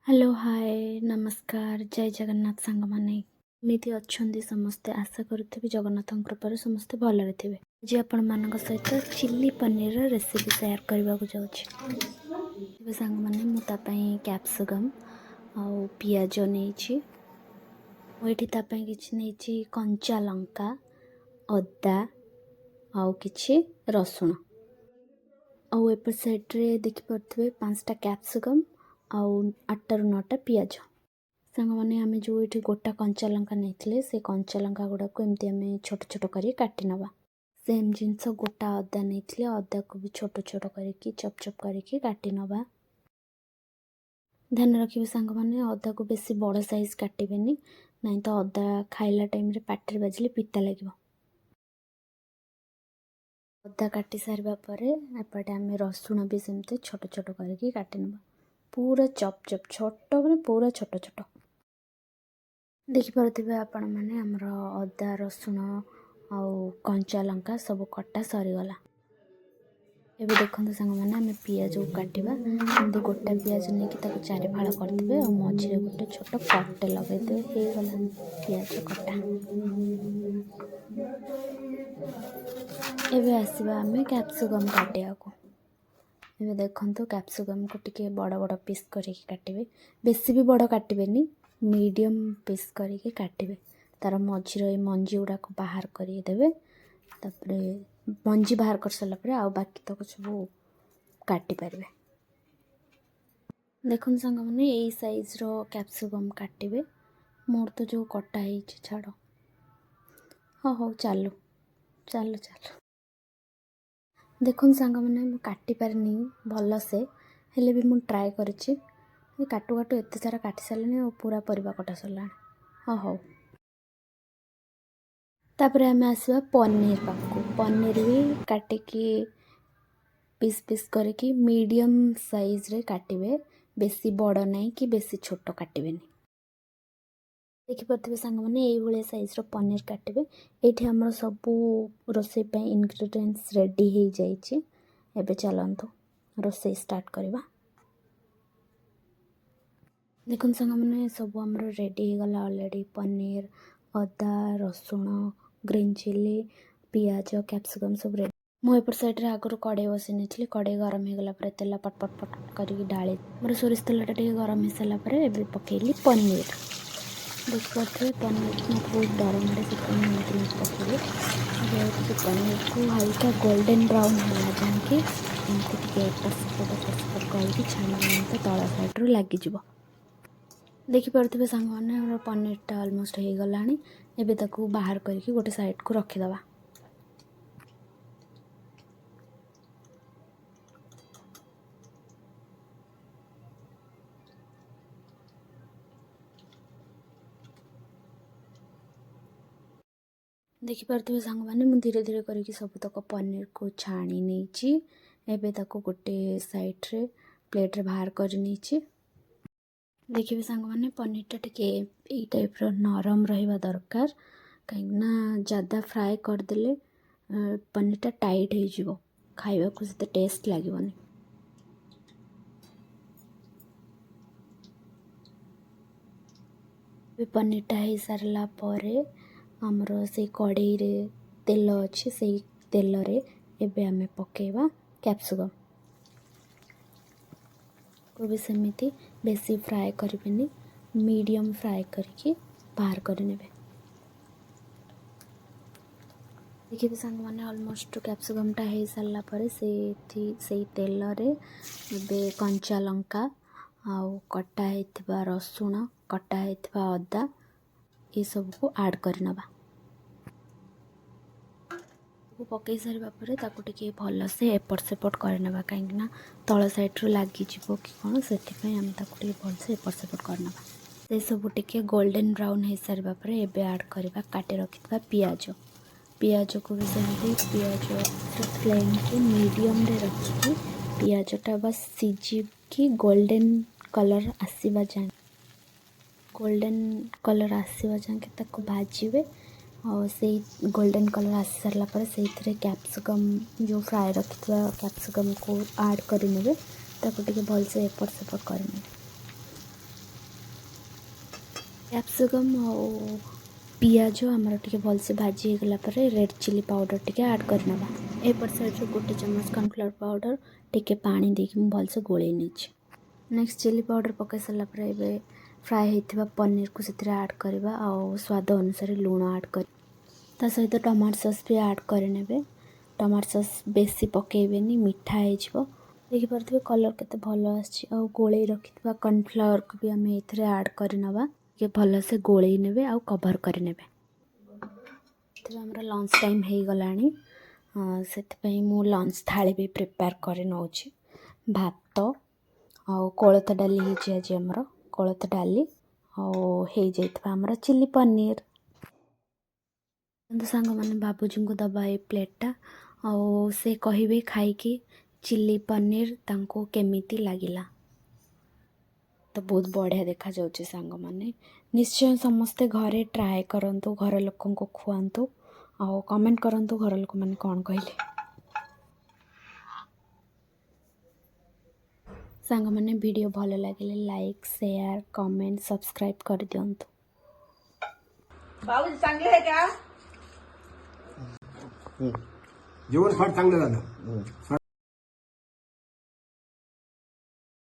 Hello hi नमस्कार जय जगन्नाथ सांग माने एमती अच्छा समस्ते आशा करुवे जगन्नाथ कृपार समस्ते भलरे थे आज आपण मान सहित चिल्ली पनीर रेसिपी शेयर करने को जाऊँगी सांग माने मुझे कैप्सिकम आउ पियाज नहीं मुझे कि कंचा लंका अदा आउ कि रसुण आउ एपट साइड्रे देखिपे 5टा कैप्सिकम आउ 8 ରୁ 9ଟା पियाज सांग मैंने आम जो ये गोटा कंचा लंका नहीं से कंचा लंका गुड़ा को एमती आम छोट छोट कर काटी नवा सेम जिनस गोटा अदा नहीं अदा को भी छोट छोट करके चप चप करके काटी नवा ध्यान रखिए सांग मैंने अदा को बेसी बड़ साइज काटबेनि नहीं तो अदा खाइला टाइम रे पाटिरे बाजिले पिता लगे अदा काटी सारा पर एपटे आम रसुण भी सेमती छोट छोट करके काटी नवा पूरा चप चप छोट मैंने पूरा छोट छोट देखिपे आपण मैंने आमर अदा रसुण आउ कंचा लंका सब कटा सरीगला एबे देखते सांग मैंने आम पियाज को काटिबा एमती गोटा पियाज नहीं कि 4 फाड़ करदे और मझे गोटे छोट कटे लगेदे हो गला पियाज कटा एबे आसवा आम कैप्सिकम काटिया को एबे देखंतु कैप्सिकम को टिके बड़ बड़ पीस करके काटिबे बेसी भी बड़ काटबेनी मीडियम पीस करके काटिबे तार मझीर मंजी गुड़ा को बाहर कर देवे तापरे मंजी बाहर कर सारा पर आ बाकी तक सब काटी पारे देखो सांग मैंने यही साइज रो कैप्सिकम काटिबे मोर तो जो कटा है छाड़ हाँ हो चलो चलो चलो देखो सांग मैंने काटी पारनी भल से हेले भी मुझे ट्राए करूँ काटू काटू एत सारा काटी सारे और पूरा परिवा कटा सरला हाँ हो तापर आम आसवा पनीर पाखु पनीर भी काटिकी पीस पीस करके मीडियम साइज रे काटिबे बेसी बड़ नहीं कि बेसी छोट काटबेनी देखिपे सांग मैंने ये साइज रो पनीर काटिबे ये आमर सबू रोसई इंग्रेडिएंट्स रेडी हो जाइए एबे चलतु रोसई स्टार्ट करवा देखो सांग मैंने सब आमर रेडी हो गला ऑलरेडी पनीर अदा रसुण ग्रीन चिली पियाज कैप्सिकम सब रेडी मुझे साइड्रे आगुरी कड़े बसई नहीं कड़े गरम हो गला तेल पट पट पट करके डाली मोर सोरिष तेलटा टे गरम हो सारापर एबे पकेली पनीर देखिए पनीर मत बहुत डर मारे से पकेली पनीर को हल्का गोल्डन ब्राउन है जाके एमती एपट सेपट करके छाणी तो तल साइड्रु लगिज देखिपे सांग मैंने पनीरटा अलमोस्ट हो गला एबे ताकू बाहर करके गोटे साइड को रखीदवा देखिपे सांग मैंने मुझे धीरे धीरे करके सबतक पनीर को छाणी नहीं एबे ताकू गोटे साइड रे प्लेट रे बाहर कर नहीं देखिए सांग मैंने पनीरटा टिके यही टाइप नरम रहा दरकार कहीं ज़्यादा फ्राए करदे पनीरटा टाइट हो खाइबा को से टेस्ट लगे पनीरटा हो सारा पर आमर से कड़ई रे तेल अच्छे से तेल रे एबे आमे पकेवा कैप्सिकम को भी सेमती बेसी फ्राए करबेनी मीडियम फ्राए करके बाहर करने देखिए सांग मैंने ऑलमोस्ट कैप्सिकमटा हो सारा पर से तेल रे एबे कंचा लंका आउ कटा होइथिबा रसुण कटा होइथिबा अदा ये सब को ऐड करनबा पकई सारा पर टे भल से एपट सेपट करना कहीं तल साइड्रु लगिज कि कौन से भल से एपट सेपट करना से सब टे गोल्डन ब्राउन हो सारा पर एबे ऐड करवा काटे रखिथा पियाज पियाज को भी सेमती पियाज फ्लेम को मीडियम रे रखिकी पियाजटा बस सिझी गोल्डन कलर आसवा जाए गोल्डन कलर आसवा जाए ताको भाजिबे और से गोल्डन कलर आसी सारा पर से कैप्सिकम जो फ्राए रखी कैप्सिकम को ऐड करने ताको टे भल से एपट सेपट करने କ୍ୟାପ୍ସିକମ୍ ଆଉ ପିଆଜ ଆମର ଟିକେ ଭଲସେ ଭାଜି ହେଇଗଲା ପରେ ରେଡ୍ ଚିଲି ପାଉଡ଼ର ଟିକେ ଆଡ଼୍ କରିନେବା। ଏପଟ ସାଇଡ଼୍ରୁ 1 ଚାମଚ କର୍ଣ୍ଣଫ୍ଲାୱାର ପାଉଡ଼ର ଟିକେ ପାଣି ଦେଇକି ମୁଁ ଭଲସେ ଗୋଳେଇ ନେଇଛି। ନେକ୍ସଟ ଚିଲି ପାଉଡ଼ର ପକାଇ ସାରିଲା ପରେ ଏବେ ଫ୍ରାଏ ହେଇଥିବା ପନିରକୁ ସେଥିରେ ଆଡ଼୍ କରିବା ଆଉ ସ୍ୱାଦ ଅନୁସାରେ ଲୁଣ ଆଡ଼୍ କରି ତା ସହିତ ଟମାଟୋ ସସ୍ ବି ଆଡ଼୍ କରିନେବେ। ଟମାଟୋ ସସ୍ ବେଶୀ ପକାଇବେନି, ମିଠା ହେଇଯିବ। ଦେଖିପାରୁଥିବେ କଲର୍ କେତେ ଭଲ ଆସିଛି। ଆଉ ଗୋଳେଇ ରଖିଥିବା କର୍ଣ୍ଣଫ୍ଲାୱାରକୁ ବି ଆମେ ଏଥିରେ ଆଡ଼୍ କରିନେବା। ଟିକେ ଭଲସେ ଗୋଳେଇ ନେବେ ଆଉ କଭର୍ କରିନେବେ। ଏଥିରେ ଆମର ଲଞ୍ଚ ଟାଇମ୍ ହେଇଗଲାଣି, ସେଥିପାଇଁ ମୁଁ ଲଞ୍ଚ ଥାଳି ବି ପ୍ରିପେୟାର କରି ନେଉଛି। ଭାତ ଆଉ କୋଳଥ ଡାଲି ହେଇଛି ଆଜି ଆମର, କୋଳଥ ଡାଲି ଆଉ ହେଇଯାଇଥିବା ଆମର ଚିଲି ପନିର। କିନ୍ତୁ ସାଙ୍ଗମାନେ ବାବୁଜୀଙ୍କୁ ଦେବା ଏଇ ପ୍ଲେଟ୍ଟା, ଆଉ ସେ କହିବେ ଖାଇକି ଚିଲି ପନିର ତାଙ୍କୁ କେମିତି ଲାଗିଲା। ତ ବହୁତ ବଢ଼ିଆ ଦେଖାଯାଉଛି ସାଙ୍ଗମାନେ। ନିଶ୍ଚୟ ସମସ୍ତେ ଘରେ ଟ୍ରାଏ କରନ୍ତୁ, ଘର ଲୋକଙ୍କୁ ଖୁଆନ୍ତୁ ଆଉ କମେଣ୍ଟ କରନ୍ତୁ ଘର ଲୋକମାନେ କ'ଣ କହିଲେ। ସାଙ୍ଗମାନେ ଭିଡ଼ିଓ ଭଲ ଲାଗିଲେ ଲାଇକ୍, ସେୟାର, कमेंट, सब्सक्राइब कर दियंतु। बाबूजी चांगले आहे का? जेवण फार चांगलं झालं.